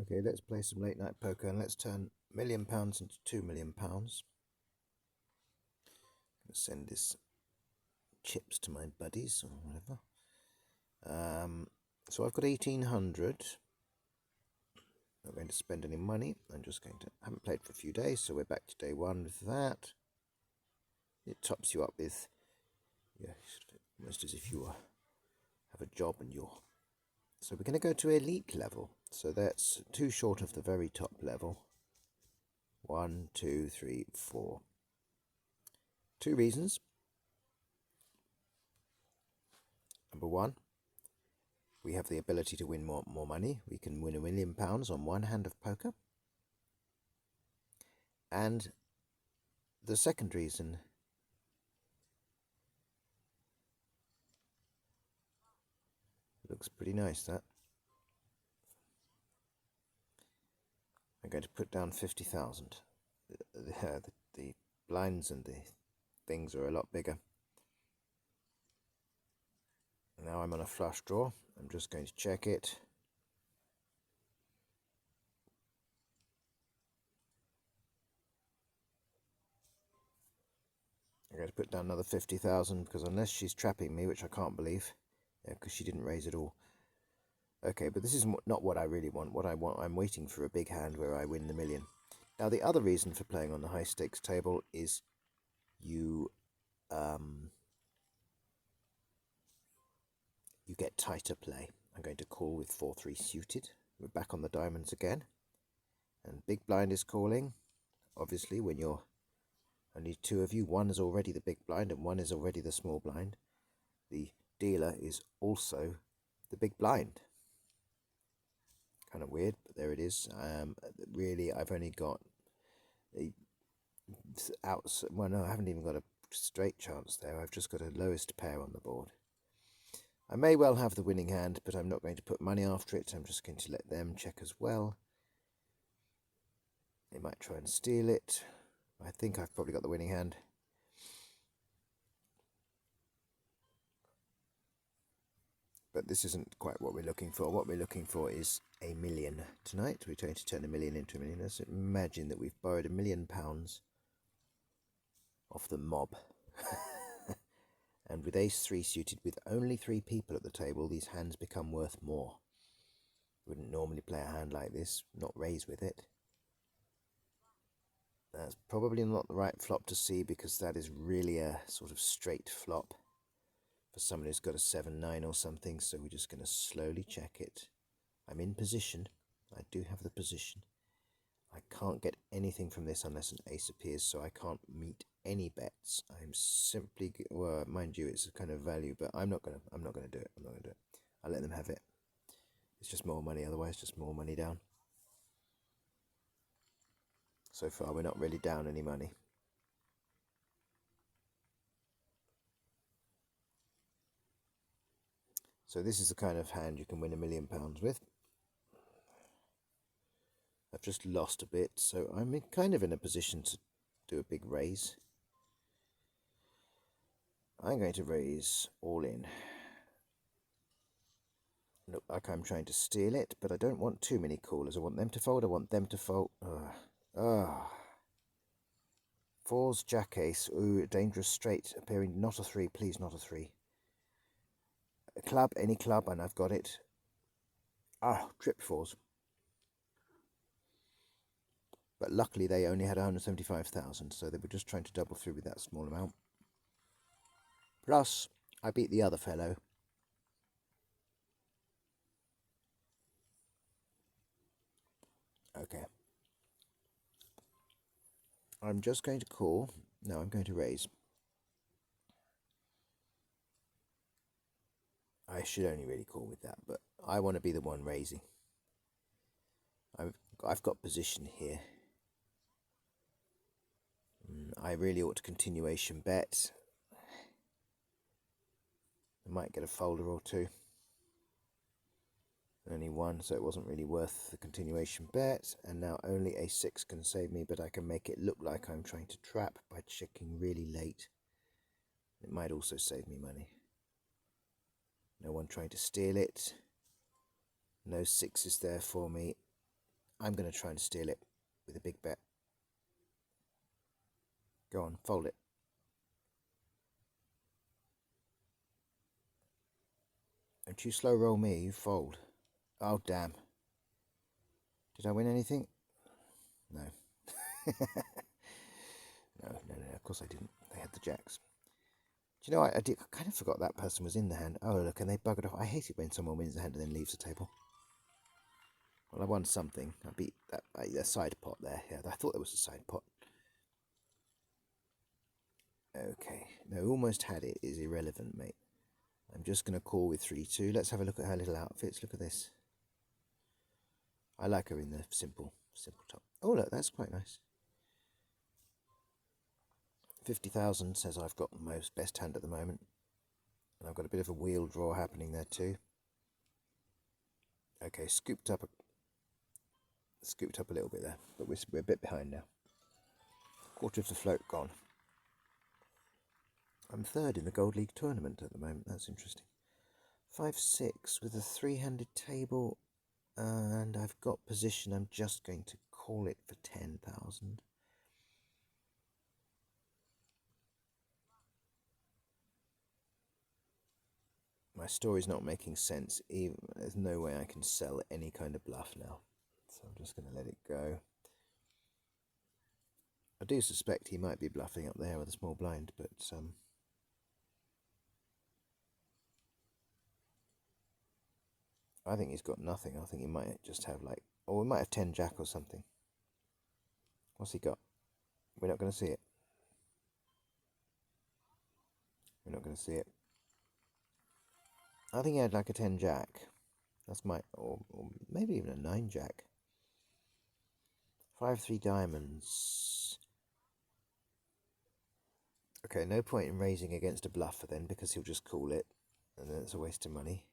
Okay, let's play some late night poker and let's turn £1 million into £2 million. I'm going to send this chips to my buddies or whatever. So I've got 1800. Not going to spend any money. I'm just going to, haven't played for a few days, so we're back to day one with that. It tops you up with, yeah, almost as if you have a job and you're. So we're going to go to elite level. So that's too short of the very top level. 1, 2, 3, 4. Two reasons. Number one, we have the ability to win more money. We can win £1 million on one hand of poker. And the second reason, looks pretty nice, that. I'm going to put down 50,000. The blinds and the things are a lot bigger. Now I'm on a flush draw. I'm just going to check it. I'm going to put down another 50,000 because unless she's trapping me, which I can't believe, because she didn't raise at all. Okay, but this is not what I really want. What I want, I'm waiting for a big hand where I win the million. Now, the other reason for playing on the high stakes table is you get tighter play. I'm going to call with 4-3 suited. We're back on the diamonds again. And big blind is calling. Obviously, when you're only two of you, one is already the big blind and one is already the small blind. The dealer is also the big blind. Kind of weird, but there it is. Really, I've only got a well, no, I haven't even got a straight chance there. I've just got a lowest pair on the board. I may well have the winning hand, but I'm not going to put money after it. I'm just going to let them check as well. They might try and steal it. I think I've probably got the winning hand. But this isn't quite what we're looking for. What we're looking for is a million tonight. We're going to turn a million into a million. Let's imagine that we've borrowed £1 million off the mob. And with ace-3 suited, with only 3 people at the table, these hands become worth more. Wouldn't normally play a hand like this, not raise with it. That's probably not the right flop to see because that is really a sort of straight flop for someone who's got a 7-9 or something, so we're just going to slowly check it. I'm in position. I do have the position. I can't get anything from this unless an ace appears, so I can't meet any bets. I'm simply, well, mind you, it's a kind of value, but I'm not gonna do it. I'm not gonna do it. I'll let them have it. It's just more money, otherwise, just more money down. So far, we're not really down any money. So this is the kind of hand you can win £1 million with. I've just lost a bit, so I'm kind of in a position to do a big raise. I'm going to raise all in. Look like I'm trying to steal it, but I don't want too many callers. I want them to fold, I want them to fold. Fours, jack ace. Ooh, dangerous straight, appearing not a 3, please not a 3. A club, any club, and I've got it. Trip fours. But luckily they only had 175,000, so they were just trying to double through with that small amount. Plus, I beat the other fellow. Okay. I'm just going to call. No, I'm going to raise. I should only really call with that, but I want to be the one raising. I've got position here. I really ought to continuation bet. I might get a folder or two. Only one, so it wasn't really worth the continuation bet. And now only a 6 can save me, but I can make it look like I'm trying to trap by checking really late. It might also save me money. No one trying to steal it. No 6s there for me. I'm going to try and steal it with a big bet. Go on, fold it. Don't you slow roll me, you fold. Oh, damn. Did I win anything? No. No, of course I didn't. They had the jacks. Do you know, I kind of forgot that person was in the hand. Oh, look, and they buggered off. I hate it when someone wins the hand and then leaves the table. Well, I won something. I beat that side pot there. Yeah, I thought there was a side pot. Okay. No, almost had it is irrelevant, mate. I'm just going to call with 3-2. Let's have a look at her little outfits. Look at this. I like her in the simple top. Oh, look, that's quite nice. 50,000 says I've got the most best hand at the moment. And I've got a bit of a wheel draw happening there too. Okay, scooped up a little bit there, but we're a bit behind now. Quarter of the float gone. I'm third in the Gold League tournament at the moment. That's interesting. 5-6 with a three-handed table, and I've got position. I'm just going to call it for 10,000. My story's not making sense. There's no way I can sell any kind of bluff now. So I'm just going to let it go. I do suspect he might be bluffing up there with a small blind, but I think he's got nothing. I think he might just have like, or we might have 10 jack or something. What's he got? We're not going to see it. We're not going to see it. I think he had like a 10 jack. That's my, or maybe even a 9 jack. 5-3 diamonds. Okay, no point in raising against a bluffer then, because he'll just call it, and then it's a waste of money.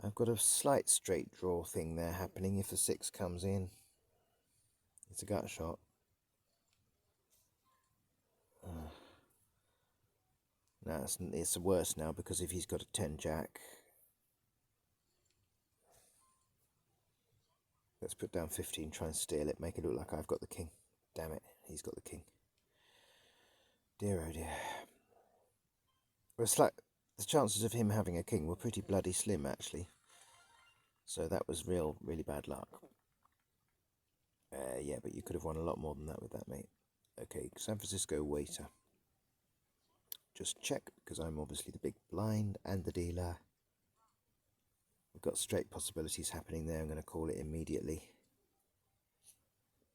I've got a slight straight draw thing there happening if the 6 comes in. It's a gut shot. No, it's worse now, because if he's got a 10 jack, let's put down 15, try and steal it, make it look like I've got the king. Damn it, he's got the king. Dear oh dear. It's like the chances of him having a king were pretty bloody slim, actually. So that was really bad luck. Yeah, but you could have won a lot more than that with that, mate. Okay, San Francisco waiter. Just check, because I'm obviously the big blind and the dealer. We've got straight possibilities happening there. I'm going to call it immediately.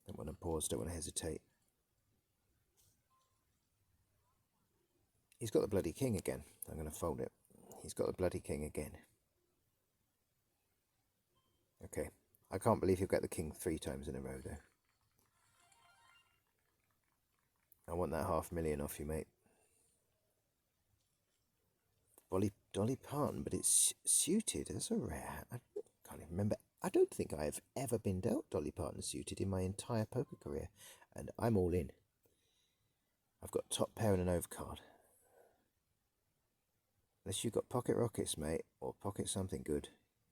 Don't want to pause, don't want to hesitate. He's got the bloody king again. I'm going to fold it. He's got the bloody king again. Okay. I can't believe he'll get the king 3 times in a row, though. I want that $500,000 off you, mate. Dolly Parton, but it's suited. That's a rare. I can't even remember. I don't think I've ever been dealt Dolly Parton suited in my entire poker career. And I'm all in. I've got top pair and an overcard. Unless you've got pocket rockets, mate, or pocket something good,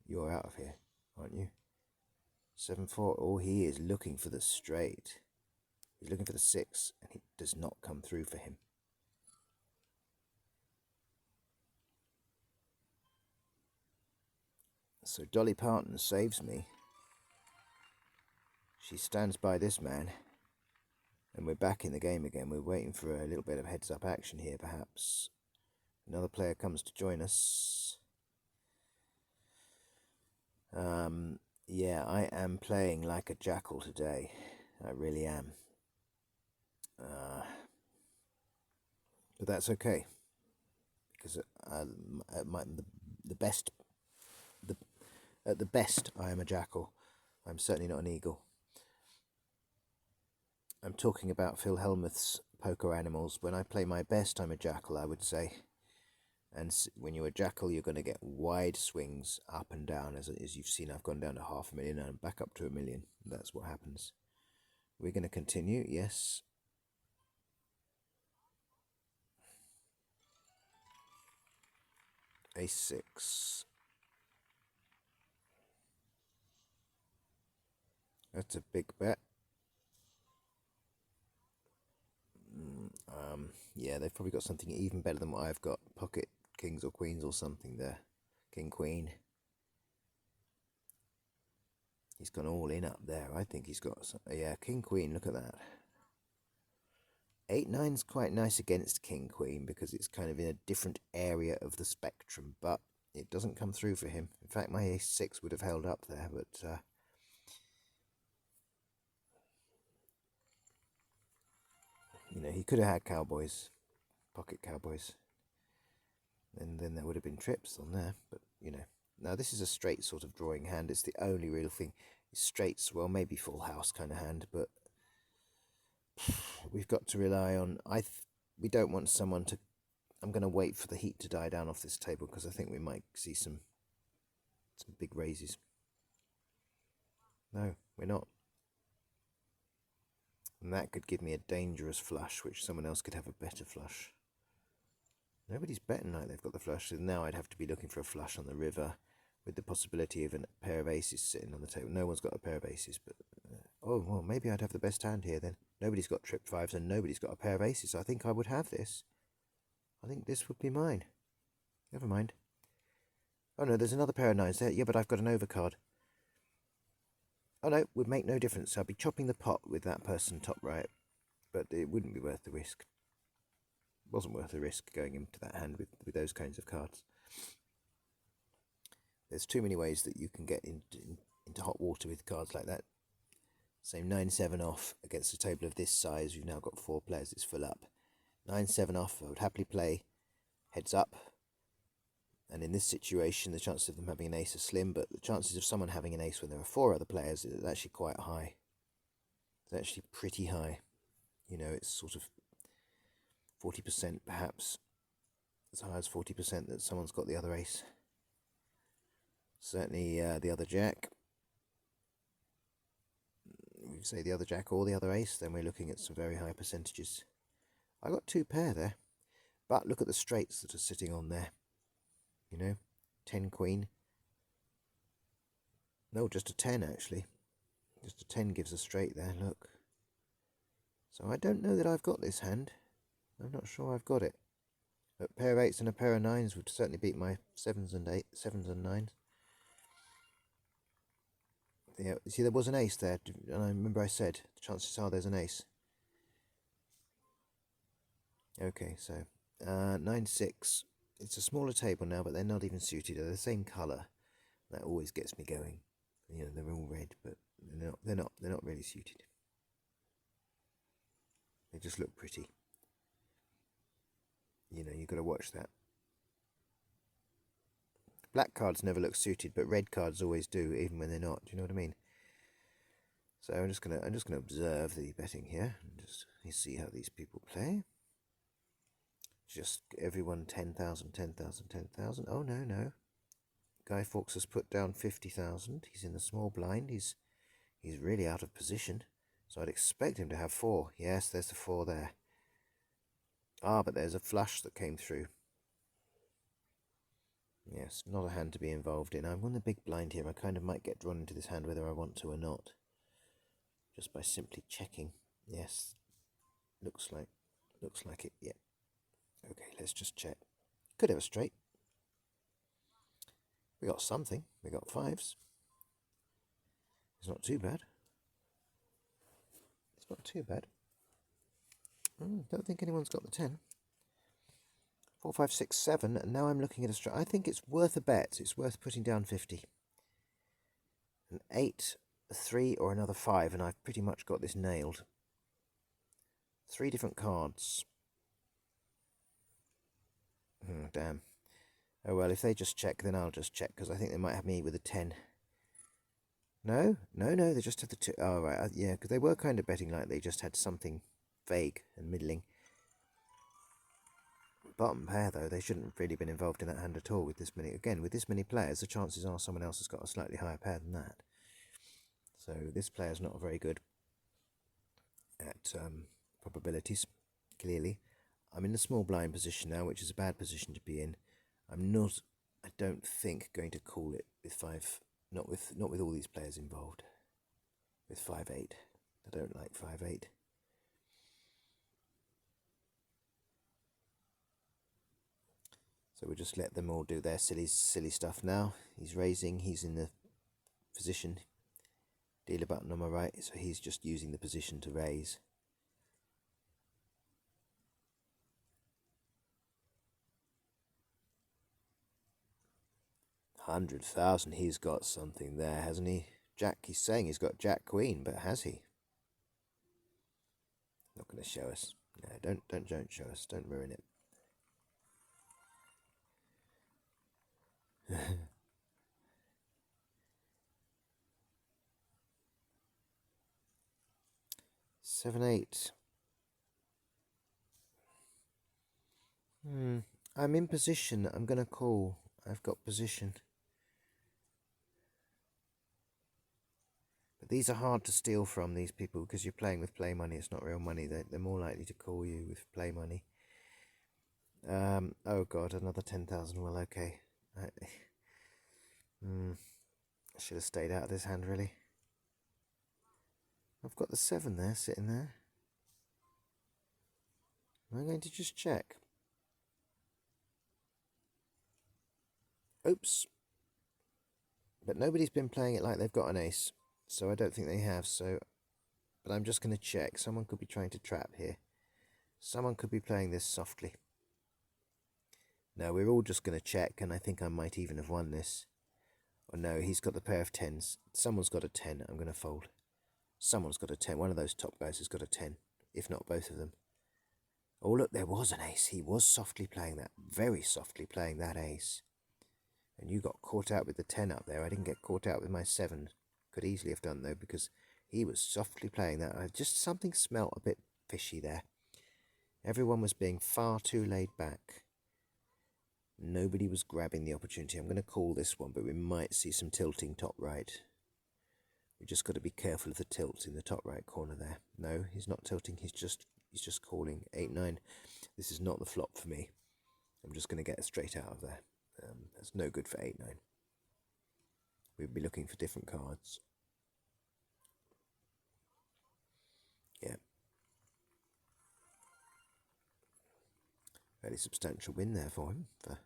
you're out of here, aren't you? 7-4. Oh, he is looking for the straight. He's looking for the 6, and it does not come through for him. So Dolly Parton saves me. She stands by this man, and we're back in the game again. We're waiting for a little bit of heads-up action here, perhaps. Another player comes to join us. Yeah, I am playing like a jackal today. I really am. But that's okay, because at the best, I am a jackal. I'm certainly not an eagle. I'm talking about Phil Hellmuth's poker animals. When I play my best, I'm a jackal, I would say. And when you're a jackal, you're going to get wide swings up and down. As you've seen, I've gone down to $500,000 and I'm back up to $1 million. That's what happens. We're going to continue, yes. Ace-6. That's a big bet. Yeah, they've probably got something even better than what I've got. Pocket kings or queens or something there. King, queen. He's gone all in up there. I think he's got some, yeah, king, queen. Look at that. 8-9's quite nice against king, queen because it's kind of in a different area of the spectrum, but it doesn't come through for him. In fact, my ace-6 would have held up there, but you know, he could have had cowboys, pocket cowboys, and then there would have been trips on there, but you know. Now this is a straight sort of drawing hand. It's the only real thing. Straights, well, maybe full house kind of hand, but we've got to rely on, we don't want someone to, I'm going to wait for the heat to die down off this table because I think we might see some big raises. No, we're not. And that could give me a dangerous flush, which someone else could have a better flush. Nobody's betting like they've got the flush, so now I'd have to be looking for a flush on the river with the possibility of a pair of aces sitting on the table. No one's got a pair of aces, but oh, well, maybe I'd have the best hand here then. Nobody's got trip fives and nobody's got a pair of aces, so I think I would have this. I think this would be mine. Never mind. Oh no, there's another pair of nines there. Yeah, but I've got an overcard. Oh no, would make no difference. I'd be chopping the pot with that person top right, but it wouldn't be worth the risk. It wasn't worth the risk going into that hand with those kinds of cards. There's too many ways that you can get into hot water with cards like that. So 9-7 off against a table of this size. You've now got 4 players. It's full up. 9-7 off. I would happily play heads up. And in this situation, the chances of them having an ace are slim, but the chances of someone having an ace when there are 4 other players is actually quite high. It's actually pretty high. You know, it's sort of 40% perhaps, as high as 40% that someone's got the other ace. Certainly the other jack. If you say the other jack or the other ace, then we're looking at some very high percentages. I got 2 pair there, but look at the straights that are sitting on there. You know, 10 queen. No, just a 10 actually. Just a 10 gives a straight there, look. So I don't know that I've got this hand. I'm not sure I've got it. A pair of 8s and a pair of 9s would certainly beat my 7s and 9s. Yeah, see, there was an ace there, and I remember I said the chances are there's an ace. Okay, so 9-6. It's a smaller table now, but they're not even suited. They're the same colour. That always gets me going. You know, they're all red, but they're not really suited. They just look pretty. You know, you've got to watch that. Black cards never look suited, but red cards always do, even when they're not. Do you know what I mean? So I'm just gonna observe the betting here and just see how these people play. Just everyone 10,000, 10,000, 10,000. Oh no. Guy Fawkes has put down 50,000. He's in the small blind. He's really out of position. So I'd expect him to have 4. Yes, there's the 4 there. Ah, but there's a flush that came through. Yes, not a hand to be involved in. I'm on the big blind here. I kind of might get drawn into this hand whether I want to or not. Just by simply checking. Yes, looks like it. Yeah. Okay, let's just check. Could have a straight. We got something. We got 5s. It's not too bad. It's not too bad. Don't think anyone's got the 10. 4, 5, 6, 7, and now I'm looking at a straight. I think it's worth a bet. It's worth putting down 50. An 8, a 3, or another 5, and I've pretty much got this nailed. 3 different cards. Damn. Oh well, if they just check, then I'll just check, because I think they might have me with a 10. No, they just had the 2. Oh, right, yeah, because they were kind of betting like they just had something vague and middling. Bottom pair, though, they shouldn't have really been involved in that hand at all with this many. Again, with this many players, the chances are someone else has got a slightly higher pair than that. So this player's not very good at probabilities, clearly. I'm in the small blind position now, which is a bad position to be in. I'm not, I don't think, going to call it with 5, not with all these players involved. with 5-8. I don't like 5-8. So we'll just let them all do their silly stuff now. He's raising, he's in the position. Dealer button on my right, so he's just using the position to raise. $100,000, he's got something there, hasn't he? Jack, he's saying he's got Jack Queen, but has he? Not going to show us. No, don't show us. Don't ruin it. Seven, eight. I'm in position. I'm going to call. I've got position. But these are hard to steal from, these people, because you're playing with play money. It's not real money. They're more likely to call you with play money. Oh God, another 10,000. Well, okay. I should have stayed out of this hand, really. I've got the 7 there, sitting there. I'm going to just check. Oops. But nobody's been playing it like they've got an ace, so I don't think they have. So, but I'm just going to check. Someone could be trying to trap here. Someone could be playing this softly. No, we're all just going to check, and I think I might even have won this. Or no, he's got the pair of 10s. Someone's got a 10. I'm going to fold. Someone's got a 10. One of those top guys has got a 10, if not both of them. Oh, look, there was an ace. He was softly playing that, very softly playing that ace. And you got caught out with the 10 up there. I didn't get caught out with my 7. Could easily have done, though, because he was softly playing that. Just something smelt a bit fishy there. Everyone was being far too laid back. Nobody was grabbing the opportunity. I'm going to call this one, but we might see some tilting top right. We just got to be careful of the tilts in the top right corner there. No, he's not tilting. He's just calling 8-9. This is not the flop for me. I'm just going to get straight out of there. That's no good for 8-9. We'd be looking for different cards. Yeah. Fairly substantial win there for him. For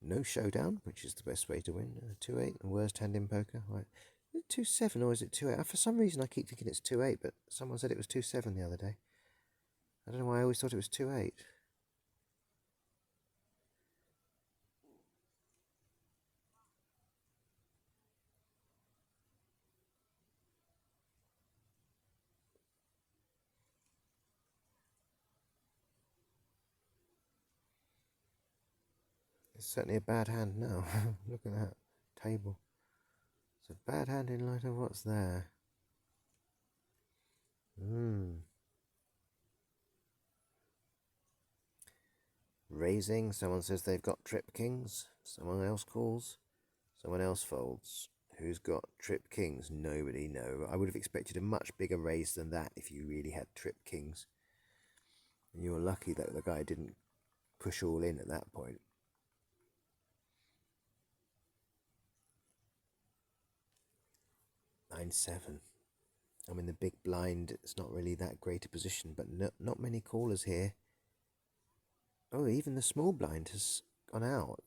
no showdown, which is the best way to win. 2-8, the worst hand in poker. Right. Is it 2-7 or is it 2-8? For some reason I keep thinking it's 2-8, but someone said it was 2-7 the other day. I don't know why I always thought it was 2-8. It's certainly a bad hand now. Look at that table. It's a bad hand in light of what's there. Raising. Someone says they've got trip kings. Someone else calls. Someone else folds. Who's got trip kings? Nobody, no. I would have expected a much bigger raise than that if you really had trip kings. And you were lucky that the guy didn't push all in at that point. 9-7. I mean, the big blind, it's not really that great a position, but not many callers here. Oh, even the small blind has gone out.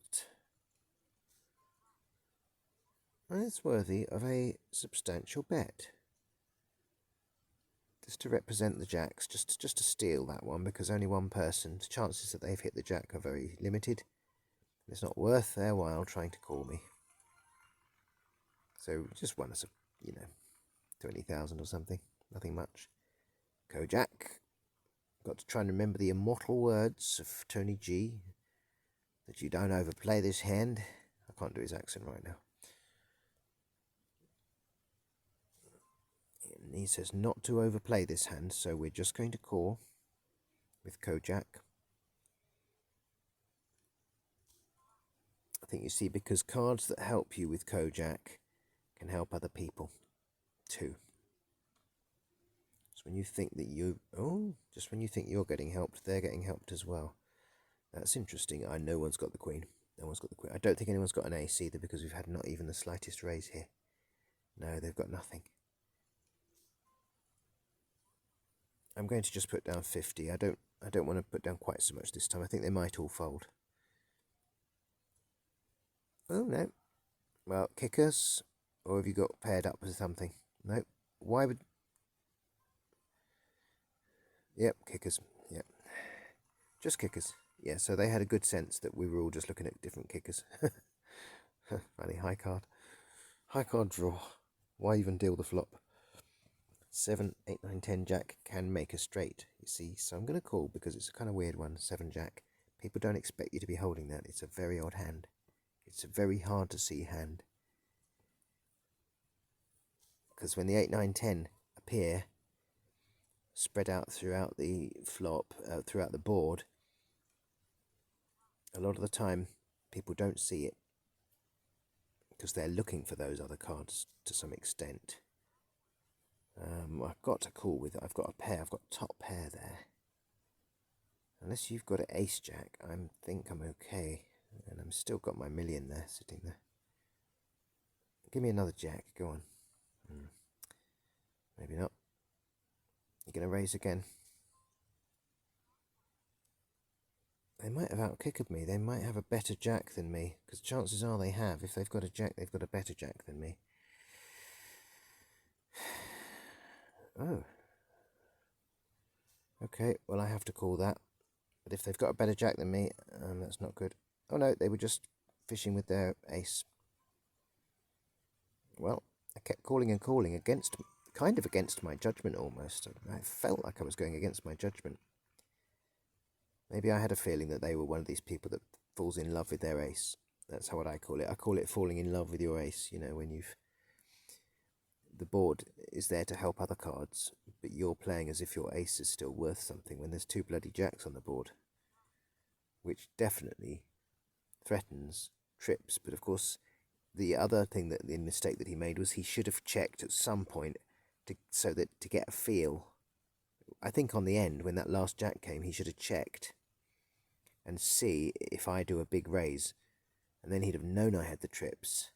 And it's worthy of a substantial bet. Just to represent the jacks, just to steal that one, because only one person, the chances that they've hit the jack are very limited. It's not worth their while trying to call me. So just won us, 20,000 or something. Nothing much. Kojak. Got to try and remember the immortal words of Tony G. That you don't overplay this hand. I can't do his accent right now. And he says not to overplay this hand, so we're just going to call with Kojak. I think you see, because cards that help you with Kojak can help other people too. So when you think that just when you think you're getting helped, they're getting helped as well. That's interesting. No one's got the queen. No one's got the queen. I don't think anyone's got an ace either, because we've had not even the slightest raise here. No, they've got nothing. I'm going to just put down 50. I don't want to put down quite so much this time. I think they might all fold. Oh, no. Well, kickers. Or have you got paired up with something? No. Why would... Yep, kickers. Yep. Just kickers. Yeah, so they had a good sense that we were all just looking at different kickers. Funny, high card. High card draw. Why even deal the flop? 7, 8, 9, 10 jack can make a straight, you see. So I'm going to call because it's a kind of weird one, 7 jack. People don't expect you to be holding that. It's a very odd hand. It's a very hard to see hand. Because when the 8, 9, 10 appear, spread out throughout the flop, throughout the board, a lot of the time people don't see it because they're looking for those other cards to some extent. I've got to call with it. I've got a pair. I've got top pair there. Unless you've got an ace jack, I think I'm okay. And I'm still got my million there, sitting there. Give me another jack. Go on. Maybe not. You're going to raise again. They might have out-kicked me. They might have a better jack than me. Because chances are they have. If they've got a jack, they've got a better jack than me. Oh. Okay, well I have to call that. But if they've got a better jack than me, that's not good. Oh no, they were just fishing with their ace. Well, I kept calling and calling kind of against my judgment almost. I felt like I was going against my judgment. Maybe I had a feeling that they were one of these people that falls in love with their ace. That's how I call it. I call it falling in love with your ace. You know, when the board is there to help other cards, but you're playing as if your ace is still worth something when there's 2 bloody jacks on the board, which definitely threatens trips. But of course, the other thing, the mistake that he made was he should have checked at some point to get a feel. I think on the end, when that last jack came, he should have checked and see if I do a big raise, and then he'd have known I had the trips.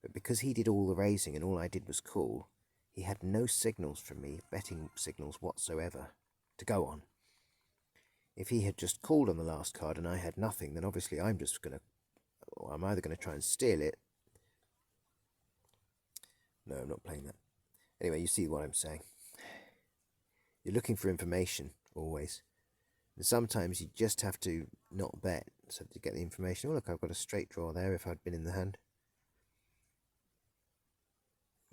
But because he did all the raising and all I did was call, he had no signals from me, betting signals whatsoever, to go on. If he had just called on the last card and I had nothing, then obviously I'm either going to try and steal it. No, I'm not playing that. Anyway, you see what I'm saying. You're looking for information, always. And sometimes you just have to not bet so to get the information. Oh, look, I've got a straight draw there if I'd been in the hand.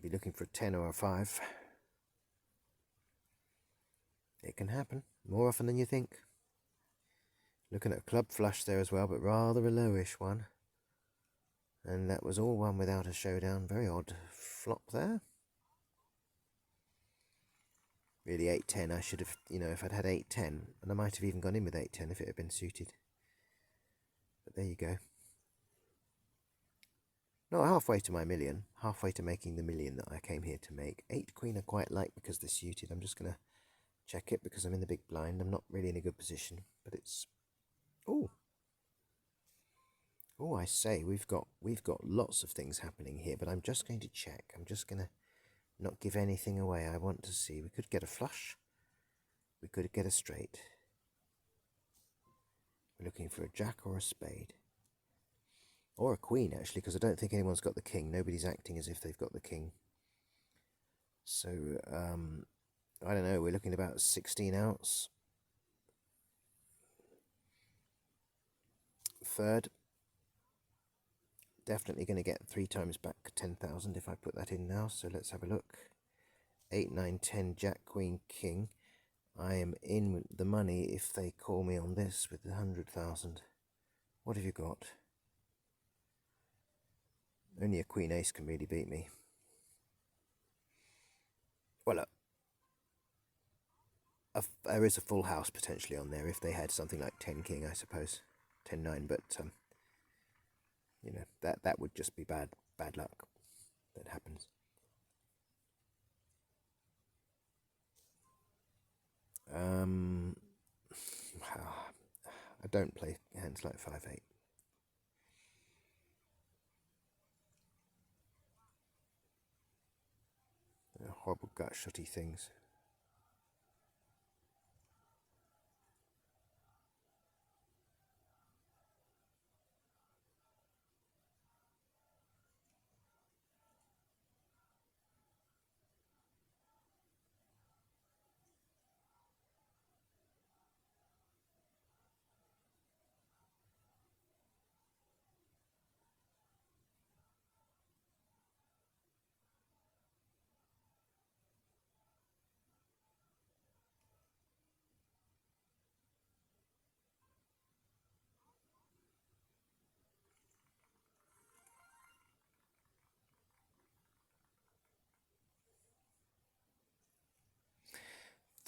Be looking for a 10 or a 5. It can happen more often than you think. Looking at a club flush there as well, but rather a lowish one. And that was all one without a showdown. Very odd flop there. Really 8-10, I should have, if I'd had 8-10, and I might have even gone in with 8-10 if it had been suited. But there you go. Not halfway to my million, halfway to making the million that I came here to make. 8 queen I quite like because they're suited. I'm just going to check it because I'm in the big blind. I'm not really in a good position, but it's... Oh, I say, we've got lots of things happening here, but I'm just going to check. I'm just going to not give anything away. I want to see. We could get a flush. We could get a straight. We're looking for a jack or a spade. Or a queen, actually, because I don't think anyone's got the king. Nobody's acting as if they've got the king. So, I don't know. We're looking at about 16 outs. Third. Definitely going to get 3 times back 10,000 if I put that in now. So let's have a look. 8, 9, 10, jack, queen, king. I am in the money if they call me on this with the 100,000. What have you got? Only a queen ace can really beat me. Well, there is a full house potentially on there if they had something like 10 king, I suppose. 10, 9, but that would just be bad luck. That happens. I don't play hands like 5-8. Horrible gut shotty things.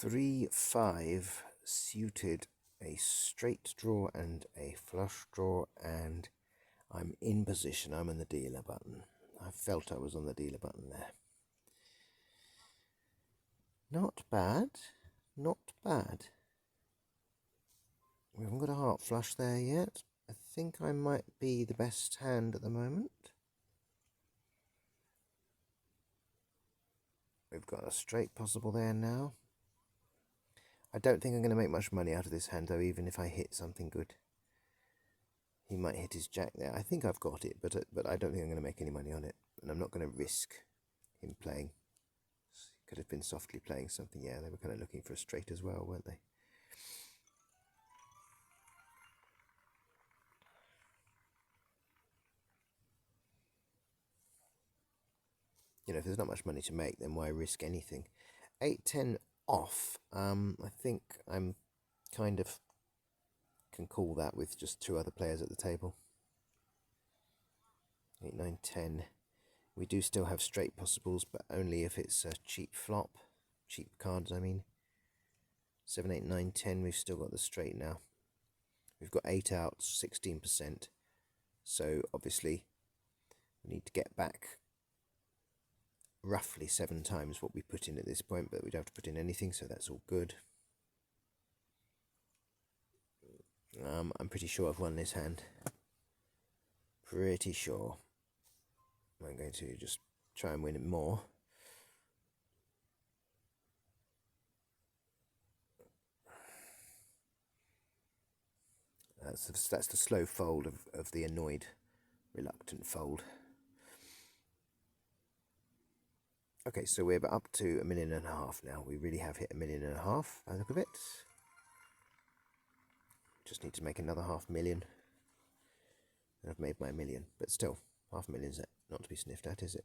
3-5 suited, a straight draw and a flush draw, and I'm in position. I'm on the dealer button. I felt I was on the dealer button there. Not bad, not bad. We haven't got a heart flush there yet. I think I might be the best hand at the moment. We've got a straight possible there now. I don't think I'm going to make much money out of this hand though, even if I hit something good. He might hit his jack there. I think I've got it, but I don't think I'm going to make any money on it. And I'm not going to risk him playing. Could have been softly playing something. Yeah, they were kind of looking for a straight as well, weren't they? You know, if there's not much money to make, then why risk anything? 8-10 off. I think I'm kind of can call that with just two other players at the table. 8-9-10. We do still have straight possibles, but only if it's a cheap flop. Cheap cards, I mean. 7-8-9-10, we've still got the straight now. We've got 8 outs, 16%. So obviously we need to get back roughly 7 times what we put in at this point, but we don't have to put in anything, so that's all good. I'm pretty sure I've won this hand. Pretty sure. I'm going to just try and win it more. That's the slow fold of the annoyed, reluctant fold. Okay, so we're up to 1.5 million now. We really have hit 1.5 million by the look of it. Just need to make another 500,000. And I've made my 1 million, but still, 500,000's not to be sniffed at, is it?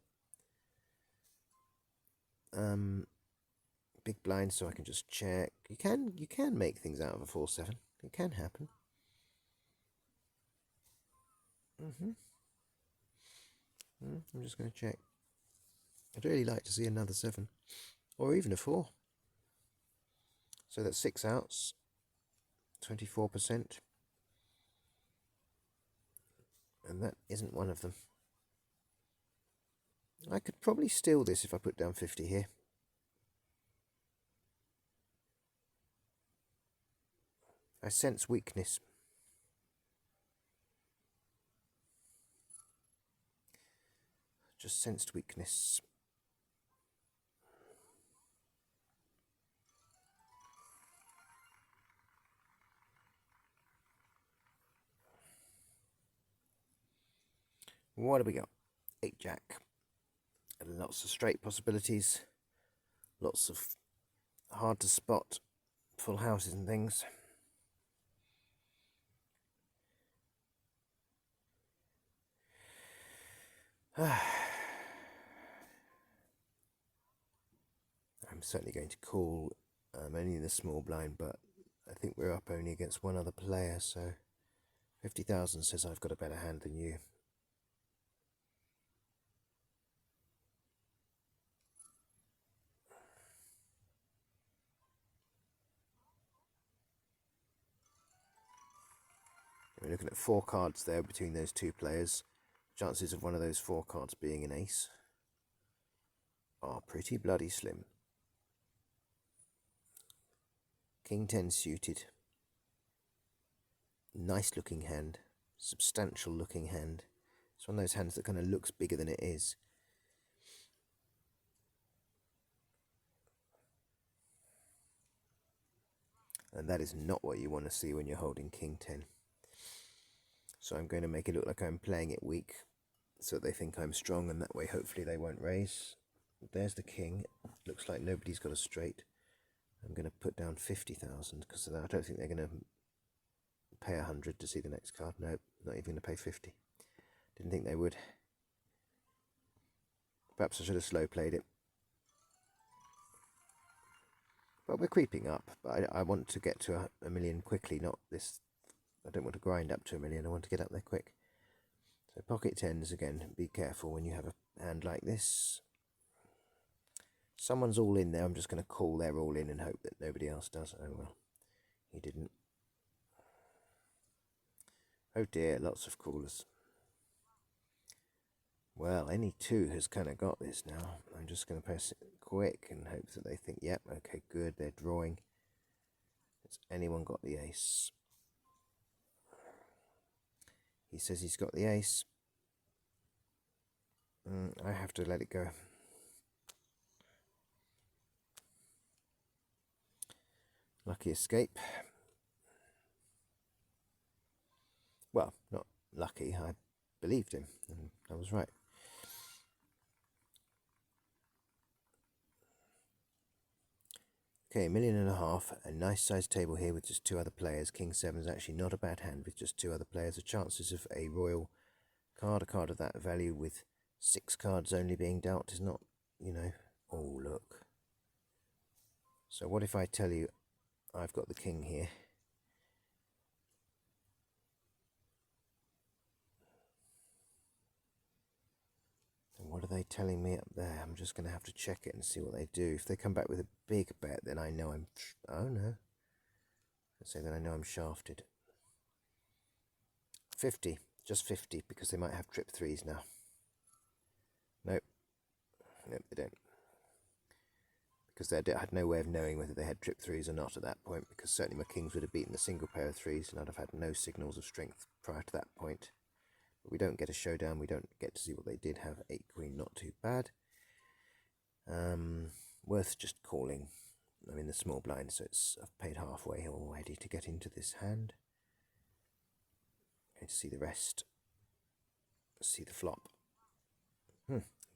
Big blind, so I can just check. You can make things out of a 4-7. It can happen. I'm just going to check. I'd really like to see another 7, or even a 4. So that's 6 outs, 24%, and that isn't one of them. I could probably steal this if I put down 50 here. I sense weakness. Just sensed weakness. What do we got? 8 jack. And lots of straight possibilities. Lots of hard to spot full houses and things. I'm certainly going to call. I'm only in the small blind, but I think we're up only against one other player, so 50,000 says I've got a better hand than you. We're looking at 4 cards there between those 2 players. Chances of one of those 4 cards being an ace are pretty bloody slim. King 10 suited. Nice looking hand. Substantial looking hand. It's one of those hands that kind of looks bigger than it is. And that is not what you want to see when you're holding King 10. So I'm going to make it look like I'm playing it weak, so they think I'm strong, and that way hopefully they won't raise. There's the king. Looks like nobody's got a straight. I'm going to put down 50,000 because I don't think they're going to pay 100 to see the next card. No, not even going to pay 50. Didn't think they would. Perhaps I should have slow played it. But we're creeping up. But I want to get to a million quickly, not this. I don't want to grind up to 1 million. I want to get up there quick. So pocket 10s again. Be careful when you have a hand like this. Someone's all in there. I'm just going to call they're all in and hope that nobody else does. Oh well, he didn't. Oh dear, lots of callers. Well, any two has kind of got this now. I'm just going to press it quick and hope that they think, yep, okay, good, they're drawing. Has anyone got the ace? He says he's got the ace. I have to let it go. Lucky escape. Well, not lucky. I believed him, and I was right. Okay, $1.5 million. A nice sized table here with just two other players. King 7 is actually not a bad hand with just two other players. The chances of a royal card, a card of that value with 6 cards only being dealt is not, you know. Oh, look. So what if I tell you I've got the king here? And what are they telling me up there? I'm just going to have to check it and see what they do. If they come back with a big bet, then I know I'm... Oh, no. Let's say that I know I'm shafted. 50. Just 50, because they might have trip 3s now. Nope. Nope, they don't. Because they had no way of knowing whether they had trip 3s or not at that point, because certainly my kings would have beaten the single pair of 3s, and I'd have had no signals of strength prior to that point. But we don't get a showdown, we don't get to see what they did have. 8 queen, not too bad. Worth just calling. I'm in the small blind, so I've paid halfway already to get into this hand. Going to see the rest. See the flop.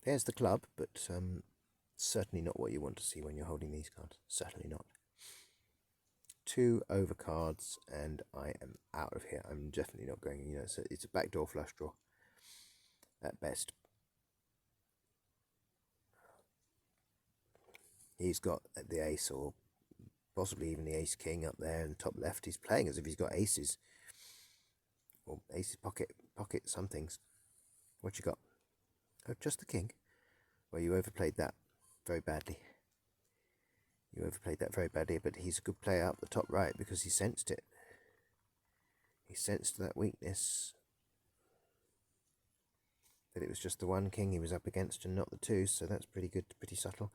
There's the club, but certainly not what you want to see when you're holding these cards. Certainly not. 2 overcards, and I am out of here. I'm definitely not going. You know, it's a backdoor flush draw at best. He's got the ace, or possibly even the ace king up there in the top left. He's playing as if he's got aces, or aces pocket somethings. What you got? Oh, just the king. Well, you overplayed that very badly. You overplayed that very badly, but he's a good player up the top right because he sensed it. He sensed that weakness. That it was just the one king he was up against and not the two, so that's pretty good, pretty subtle.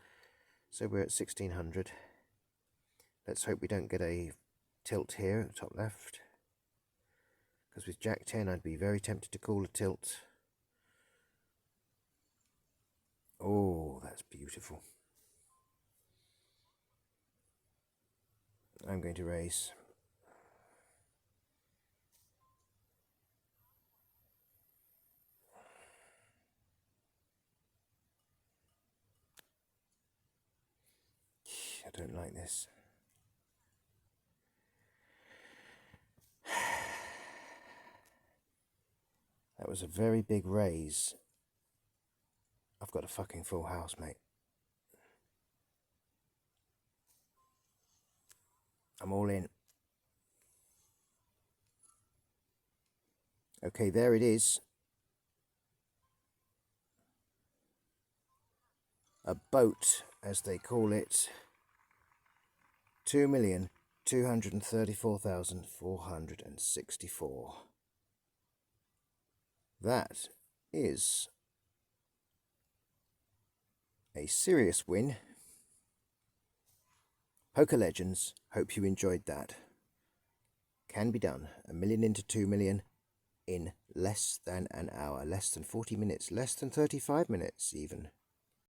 So we're at 1600. Let's hope we don't get a tilt here at the top left. Because with Jack 10, I'd be very tempted to call a tilt. Oh, that's beautiful. I'm going to raise. I don't like this. That was a very big raise. I've got a fucking full house, mate. I'm all in. Okay, there it is. A boat, as they call it. 2,234,464. That is a serious win. Poker Legends, hope you enjoyed that. Can be done. 1 million into 2 million in less than an hour, less than 40 minutes, less than 35 minutes even.